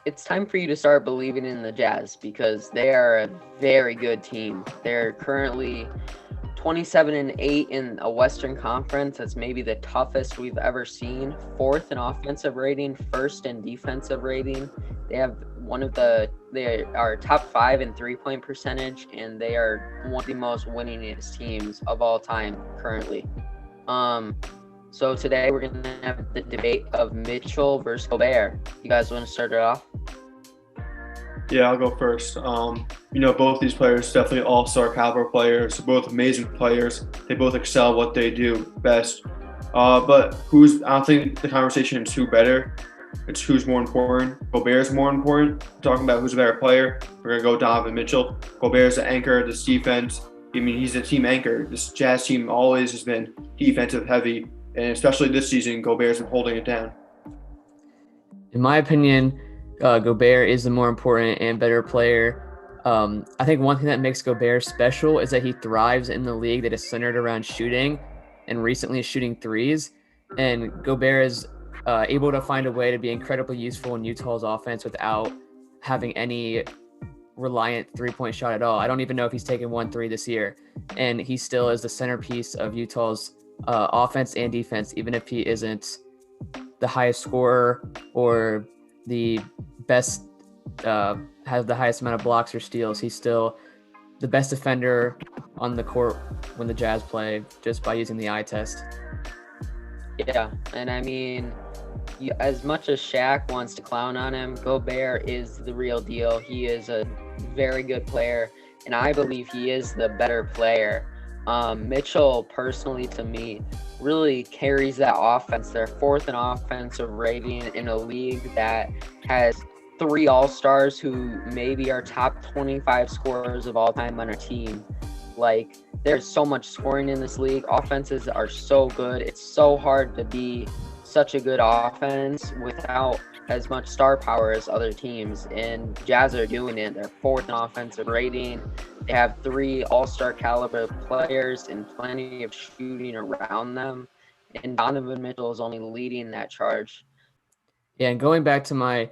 it's time for you to start believing in the Jazz because they are a very good team. They're currently 27-8 in a Western Conference. That's maybe the toughest we've ever seen. Fourth in offensive rating, first in defensive rating. They have they are top 5 in 3-point percentage, and they are one of the most winningest teams of all time currently. So today we're going to have the debate of Mitchell versus Gobert. You guys want to start it off? Yeah, I'll go first. Both these players definitely all-star caliber players, both amazing players. They both excel what they do best. But I don't think the conversation is who better. It's who's more important. Gobert's more important. Talking about who's a better player, we're going to go Donovan Mitchell. Gobert's the anchor of this defense. I mean, he's a team anchor. This Jazz team always has been defensive heavy, and especially this season, Gobert's been holding it down. In my opinion, Gobert is the more important and better player. I think one thing that makes Gobert special is that he thrives in the league that is centered around shooting, and recently shooting threes. And Gobert is able to find a way to be incredibly useful in Utah's offense without having any reliant three-point shot at all. I don't even know if he's taken 1 3 this year, and he still is the centerpiece of Utah's offense and defense, even if he isn't the highest scorer or the best, has the highest amount of blocks or steals. He's still the best defender on the court when the Jazz play, just by using the eye test. Yeah, and I mean, as much as Shaq wants to clown on him, Gobert is the real deal. He is a very good player, and I believe he is the better player. Mitchell, personally, to me, really carries that offense. They're fourth in offensive rating in a league that has 3 all-stars who maybe are top 25 scorers of all time on a team. Like, there's so much scoring in this league. Offenses are so good. It's so hard to be such a good offense without as much star power as other teams, and Jazz are doing it. They're fourth in offensive rating. They have 3 all-star caliber players and plenty of shooting around them, and Donovan Mitchell is only leading that charge. Yeah, and going back to my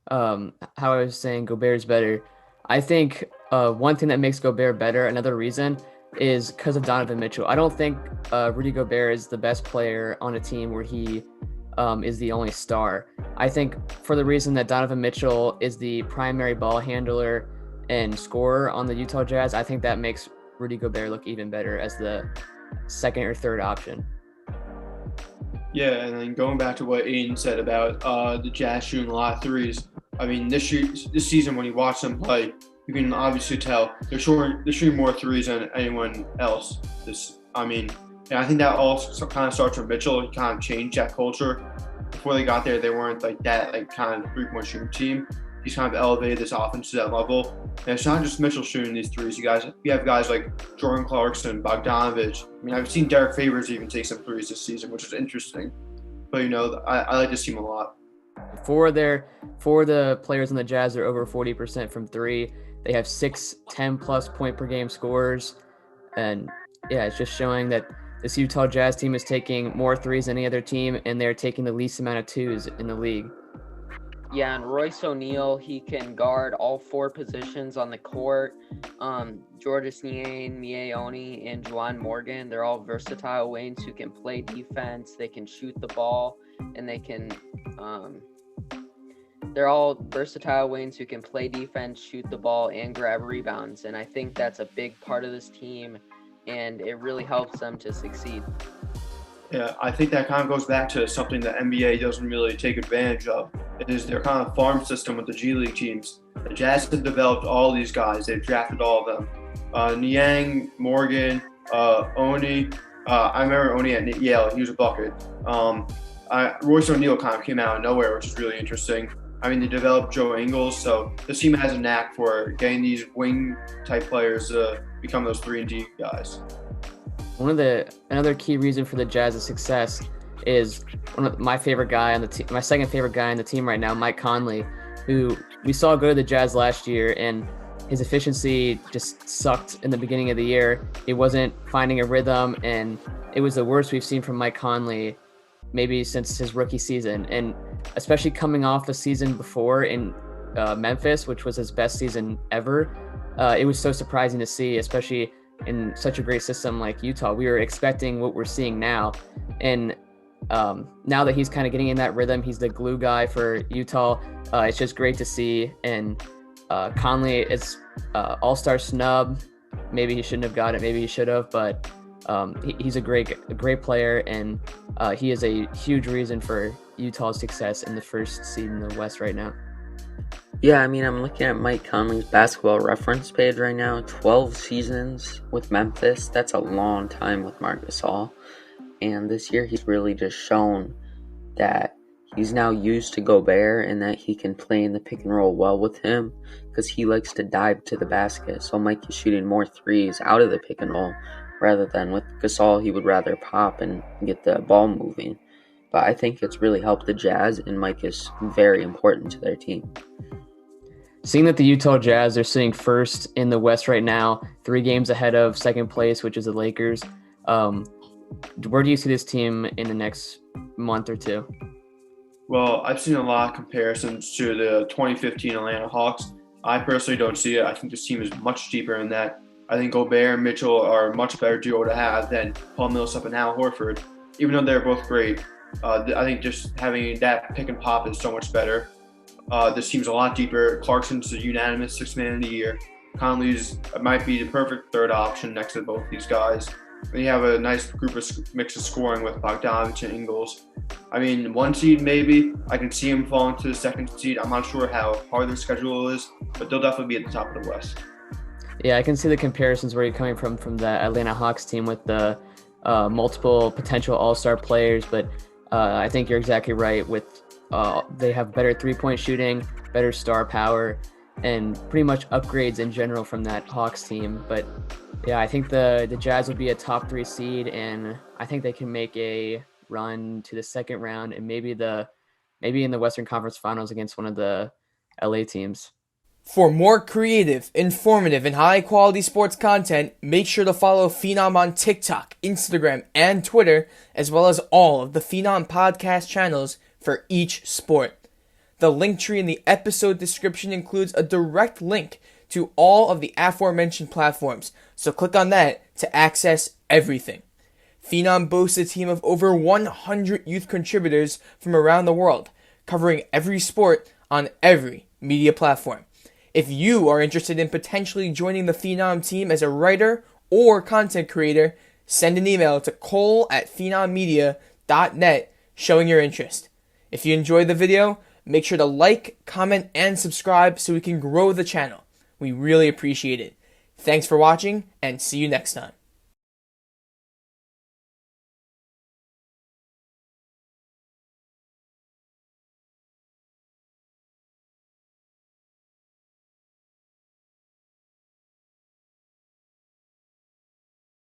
how I was saying Gobert is better, I think one thing that makes Gobert better, another reason, is because of Donovan Mitchell. I don't think Rudy Gobert is the best player on a team where he is the only star. I think for the reason that Donovan Mitchell is the primary ball handler and scorer on the Utah Jazz, I think that makes Rudy Gobert look even better as the second or third option. Yeah, and then going back to what Aidan said about the Jazz shooting a lot of threes. I mean, this season when you watch them play, you can obviously tell they're shooting more threes than anyone else. And I think that all kind of starts with Mitchell. He kind of changed that culture. Before they got there, they weren't like that, like kind of three-point shooting team. He's kind of elevated this offense to that level. And it's not just Mitchell shooting these threes. You have guys like Jordan Clarkson, Bogdanovich. I mean, I've seen Derek Favors even take some threes this season, which is interesting. But I like this team a lot. For the players in the Jazz, they're over 40% from 3. They have 6 10-plus point per game scorers, and yeah, it's just showing that this Utah Jazz team is taking more threes than any other team, and they're taking the least amount of 2s in the league. Yeah, and Royce O'Neal, he can guard all 4 positions on the court. Georges Niang, Miaoni, and Juwan Morgan, they're all versatile wings who can play defense. They can shoot the ball, and they can they're all versatile wings who can play defense, shoot the ball, and grab rebounds. And I think that's a big part of this team, and it really helps them to succeed. Yeah, I think that kind of goes back to something the NBA doesn't really take advantage of. It is their kind of farm system with the G League teams. The Jazz have developed all these guys. They've drafted all of them. Niang, Morgan, Oni. I remember Oni at Yale. He was a bucket. Royce O'Neal kind of came out of nowhere, which is really interesting. I mean, they developed Joe Ingles, so this team has a knack for getting these wing-type players to become those 3-and-D guys. Another key reason for the Jazz's success is my favorite guy on the team, my second favorite guy on the team right now, Mike Conley, who we saw go to the Jazz last year, and his efficiency just sucked in the beginning of the year. He wasn't finding a rhythm, and it was the worst we've seen from Mike Conley maybe since his rookie season. And especially coming off the season before and Memphis, which was his best season ever. It was so surprising to see, especially in such a great system like Utah. We were expecting what we're seeing now, and now that he's kind of getting in that rhythm, he's the glue guy for Utah. It's just great to see. And Conley is all-star snub. Maybe he shouldn't have got it. Maybe he should have, but he's a great player, and he is a huge reason for Utah's success in the first seed in the West right now. Yeah, I mean, I'm looking at Mike Conley's basketball reference page right now. 12 seasons with Memphis. That's a long time with Marc Gasol. And this year he's really just shown that he's now used to Gobert and that he can play in the pick and roll well with him because he likes to dive to the basket. So Mike is shooting more threes out of the pick and roll rather than with Gasol. He would rather pop and get the ball moving. But I think it's really helped the Jazz, and Mike is very important to their team. Seeing that the Utah Jazz are sitting first in the West right now, 3 games ahead of second place, which is the Lakers, where do you see this team in the next month or two? Well, I've seen a lot of comparisons to the 2015 Atlanta Hawks. I personally don't see it. I think this team is much deeper in that. I think Gobert and Mitchell are a much better duo to have than Paul Millsap and Al Horford. Even though they're both great, I think just having that pick and pop is so much better. This team's a lot deeper. Clarkson's the unanimous 6th man of the year. Conley's might be the perfect third option next to both these guys. And you have a nice group of mix of scoring with Bogdanovich and Ingles. I mean, 1 seed maybe. I can see him falling to the 2nd seed. I'm not sure how hard their schedule is, but they'll definitely be at the top of the West. Yeah, I can see the comparisons where you're coming from the Atlanta Hawks team with the multiple potential all-star players, but I think you're exactly right with they have better three-point shooting, better star power, and pretty much upgrades in general from that Hawks team. But yeah, I think the Jazz will be a top 3 seed, and I think they can make a run to the 2nd round and maybe in the Western Conference Finals against one of the LA teams. For more creative, informative, and high-quality sports content, make sure to follow Phenom on TikTok, Instagram, and Twitter, as well as all of the Phenom podcast channels for each sport. The link tree in the episode description includes a direct link to all of the aforementioned platforms, so click on that to access everything. Phenom boasts a team of over 100 youth contributors from around the world, covering every sport on every media platform. If you are interested in potentially joining the Phenom team as a writer or content creator, send an email to cole@phenommedia.net showing your interest. If you enjoyed the video, make sure to like, comment, and subscribe so we can grow the channel. We really appreciate it. Thanks for watching, and see you next time.